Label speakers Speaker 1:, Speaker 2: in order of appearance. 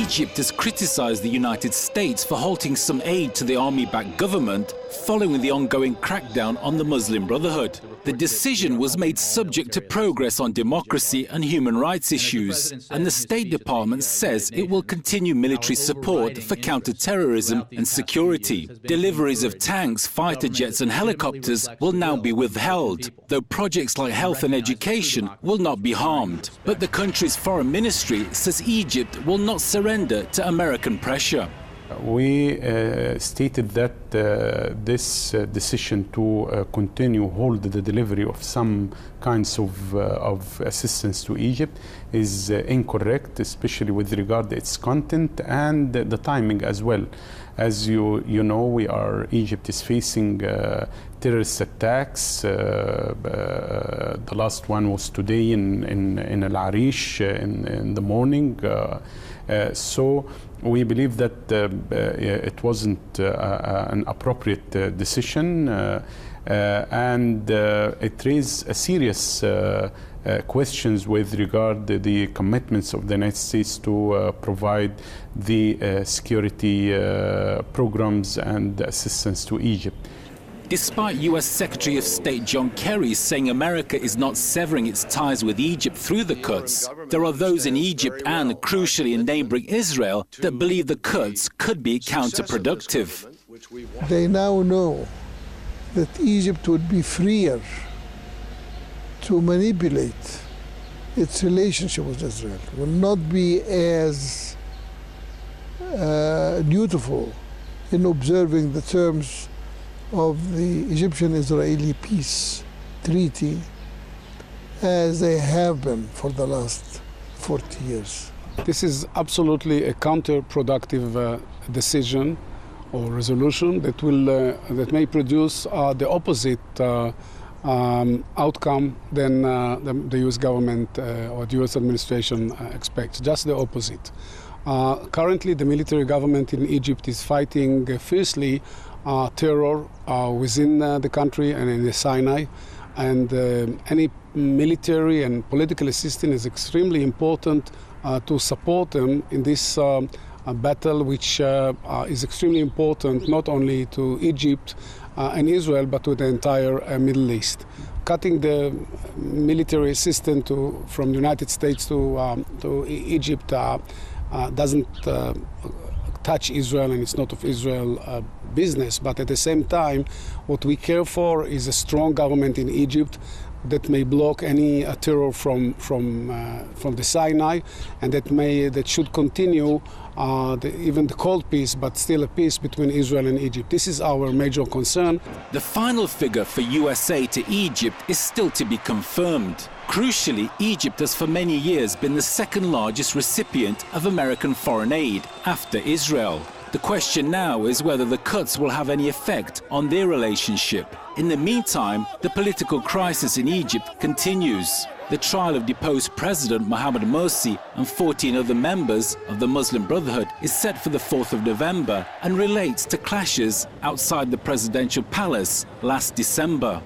Speaker 1: Egypt has criticized the United States for halting some aid to the army-backed government following the ongoing crackdown on the Muslim Brotherhood. The decision was made subject to progress on democracy and human rights issues, and the State Department says it will continue military support for counter-terrorism and security. Deliveries of tanks, fighter jets and helicopters will now be withheld, though projects like health and education will not be harmed. But the country's foreign ministry says Egypt will not surrender to American pressure.
Speaker 2: We stated that this decision to continue hold the delivery of some kinds of assistance to Egypt is incorrect, especially with regard to its content and the timing as well. As you know, Egypt is facing terrorist attacks. The last one was today in Al-Areesh in the morning. So we believe that it wasn't an appropriate decision, and it raised a serious questions with regard to the commitments of the United States to provide the security programs and assistance to Egypt.
Speaker 1: Despite U.S. Secretary of State John Kerry saying America is not severing its ties with Egypt through the cuts, there are those in Egypt and, crucially, in neighboring Israel that believe the cuts could be counterproductive.
Speaker 3: They now know that Egypt would be freer to manipulate its relationship with Israel, will not be as dutiful in observing the terms of the Egyptian-Israeli peace treaty as they have been for the last 40 years.
Speaker 4: This is absolutely a counterproductive decision or resolution that may produce the opposite outcome than the U.S. government or the U.S. administration expects, just the opposite. Currently, the military government in Egypt is fighting fiercely terror within the country and in the Sinai, and any military and political assistance is extremely important to support them in this battle, which is extremely important not only to Egypt and Israel, but to the entire Middle East. Cutting the military assistance from the United States to Egypt doesn't touch Israel, and it's not of Israel business. But at the same time, what we care for is a strong government in Egypt that may block any terror from the Sinai, and that should continue even the cold peace, but still a peace between Israel and Egypt. This is our major concern.
Speaker 1: The final figure for US aid to Egypt is still to be confirmed. Crucially, Egypt has for many years been the second largest recipient of American foreign aid after Israel. The question now is whether the cuts will have any effect on their relationship. In the meantime, the political crisis in Egypt continues. The trial of deposed President Mohamed Morsi and 14 other members of the Muslim Brotherhood is set for the 4th of November and relates to clashes outside the presidential palace last December.